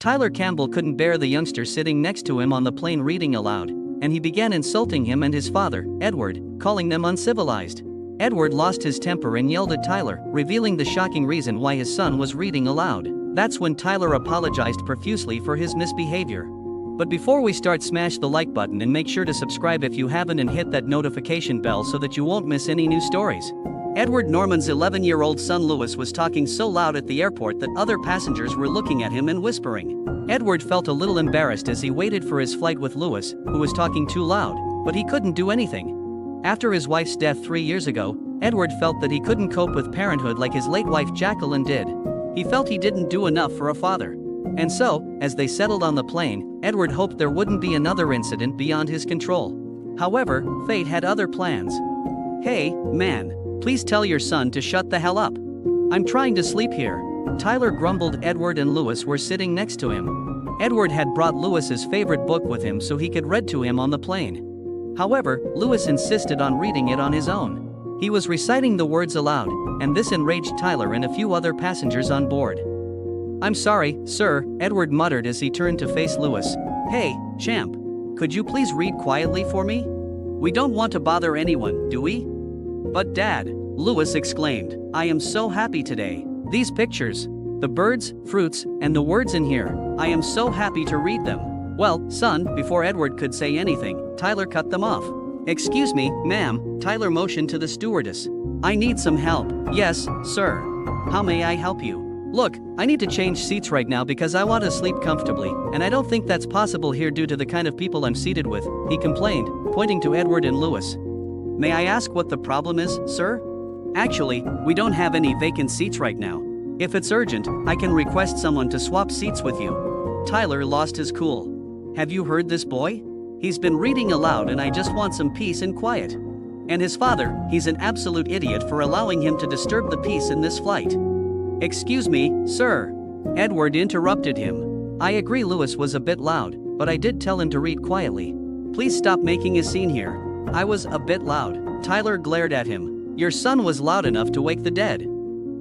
Campbell couldn't bear the youngster sitting next to him on the plane reading aloud, and he began insulting him and his father, Edward, calling them uncivilized. Edward lost his temper and yelled at Tyler, revealing the shocking reason why his son was reading aloud. That's when Tyler apologized profusely for his misbehavior. But before we start, smash the like button and make sure to subscribe if you haven't and hit that notification bell so that you won't miss any new stories. Edward Norman's 11-year-old son Louis was talking so loud at the airport that other passengers were looking at him and whispering. Edward felt a little embarrassed as he waited for his flight with Louis, who was talking too loud, but he couldn't do anything. After his wife's death 3 years ago, Edward felt that he couldn't cope with parenthood like his late wife Jacqueline did. He felt he didn't do enough for a father. And so, as they settled on the plane, Edward hoped there wouldn't be another incident beyond his control. However, fate had other plans. "Hey, man, please tell your son to shut the hell up. I'm trying to sleep here," Tyler grumbled. Edward and Louis were sitting next to him. Edward had brought Louis's favorite book with him so he could read to him on the plane. However, Louis insisted on reading it on his own. He was reciting the words aloud, and this enraged Tyler and a few other passengers on board. "I'm sorry, sir," Edward muttered as he turned to face Louis. "Hey, champ. Could you please read quietly for me? We don't want to bother anyone, do we?" "But Dad," Louis exclaimed, "I am so happy today. These pictures, the birds, fruits, and the words in here, I am so happy to read them." "Well, son," before Edward could say anything, Tyler cut them off. "Excuse me, ma'am," Tyler motioned to the stewardess. "I need some help." "Yes, sir. How may I help you?" "Look, I need to change seats right now because I want to sleep comfortably, and I don't think that's possible here due to the kind of people I'm seated with," he complained, pointing to Edward and Louis. "May I ask what the problem is, sir?" "Actually, we don't have any vacant seats right now. If it's urgent, I can request someone to swap seats with you." Tyler lost his cool. "Have you heard this boy? He's been reading aloud and I just want some peace and quiet. And his father, he's an absolute idiot for allowing him to disturb the peace in this flight." "Excuse me, sir," Edward interrupted him. "I agree Louis was a bit loud, but I did tell him to read quietly. Please stop making a scene here." "I was a bit loud," Tyler glared at him. "Your son was loud enough to wake the dead.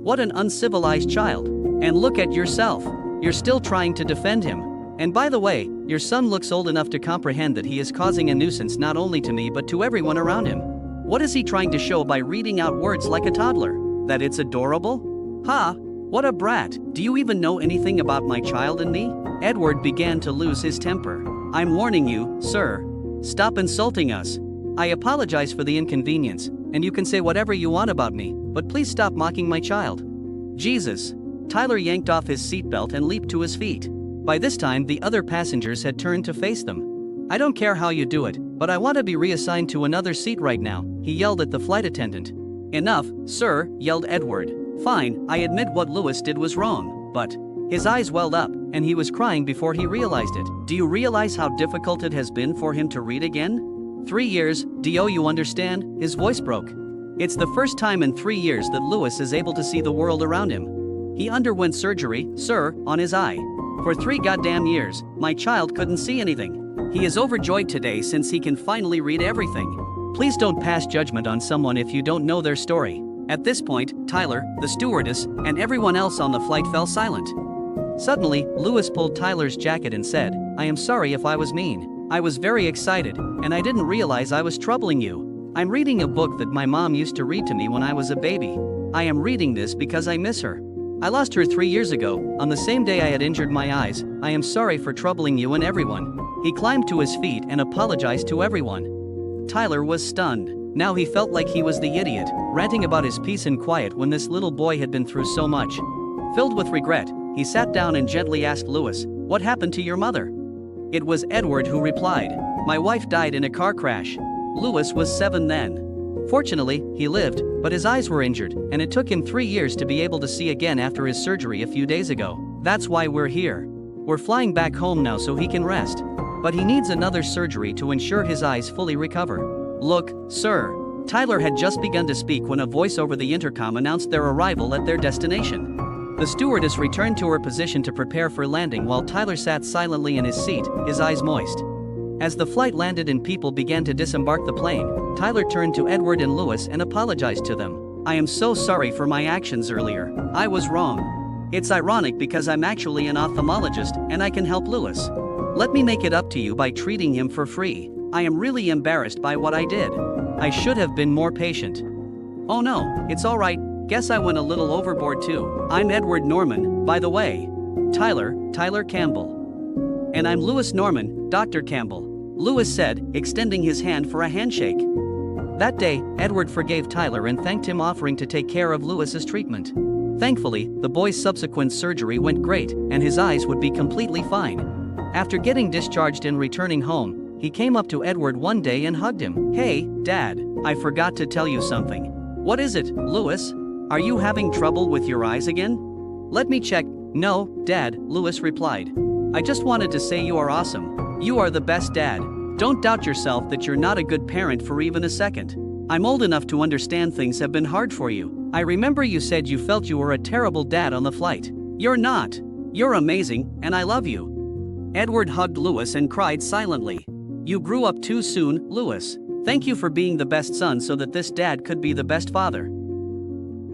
What an uncivilized child. And look at yourself. You're still trying to defend him. And by the way, your son looks old enough to comprehend that he is causing a nuisance not only to me but to everyone around him. What is he trying to show by reading out words like a toddler? That it's adorable? Ha! What a brat. Do you even know anything about my child and me?" Edward began to lose his temper. "I'm warning you, sir. Stop insulting us. I apologize for the inconvenience, and you can say whatever you want about me, but please stop mocking my child." Jesus! Tyler yanked off his seatbelt and leaped to his feet. By this time, the other passengers had turned to face them. "I don't care how you do it, but I want to be reassigned to another seat right now," he yelled at the flight attendant. "Enough, sir," yelled Edward. "Fine, I admit what Louis did was wrong, but..." His eyes welled up, and he was crying before he realized it. "Do you realize how difficult it has been for him to read again? 3 years, do you understand?" His voice broke. "It's the first time in 3 years that Louis is able to see the world around him. He underwent surgery, sir, on his eye. For 3 goddamn years, my child couldn't see anything. He is overjoyed today since he can finally read everything. Please don't pass judgment on someone if you don't know their story." At this point, Tyler, the stewardess, and everyone else on the flight fell silent. Suddenly, Louis pulled Tyler's jacket and said, "I am sorry if I was mean. I was very excited, and I didn't realize I was troubling you. I'm reading a book that my mom used to read to me when I was a baby. I am reading this because I miss her. I lost her 3 years ago, on the same day I had injured my eyes. I am sorry for troubling you and everyone." He climbed to his feet and apologized to everyone. Tyler was stunned. Now he felt like he was the idiot, ranting about his peace and quiet when this little boy had been through so much. Filled with regret, he sat down and gently asked Louis, "What happened to your mother?" It was Edward who replied, "My wife died in a car crash." Louis was 7 then. Fortunately, he lived, but his eyes were injured, and it took him 3 years to be able to see again after his surgery a few days ago. That's why we're here. We're flying back home now so he can rest. But he needs another surgery to ensure his eyes fully recover. "Look, sir." Tyler had just begun to speak when a voice over the intercom announced their arrival at their destination. The stewardess returned to her position to prepare for landing while Tyler sat silently in his seat, his eyes moist. As the flight landed and people began to disembark the plane, Tyler turned to Edward and Louis and apologized to them. "I am so sorry for my actions earlier. I was wrong." It's ironic because I'm actually an ophthalmologist and I can help Louis. Let me make it up to you by treating him for free. I am really embarrassed by what I did. I should have been more patient. Oh no, it's alright, guess I went a little overboard too. I'm Edward Norman, by the way. Tyler Campbell. And I'm Louis Norman, Dr. Campbell, Louis said, extending his hand for a handshake. That day, Edward forgave Tyler and thanked him, offering to take care of Louis's treatment. Thankfully, the boy's subsequent surgery went great, and his eyes would be completely fine. After getting discharged and returning home, he came up to Edward one day and hugged him. Hey, Dad, I forgot to tell you something. What is it, Louis? Are you having trouble with your eyes again? Let me check. No, Dad, Louis replied. I just wanted to say you are awesome. You are the best dad. Don't doubt yourself that you're not a good parent for even a second. I'm old enough to understand things have been hard for you. I remember you said you felt you were a terrible dad on the flight. You're not. You're amazing, and I love you. Edward hugged Louis and cried silently. You grew up too soon, Louis. Thank you for being the best son so that this dad could be the best father.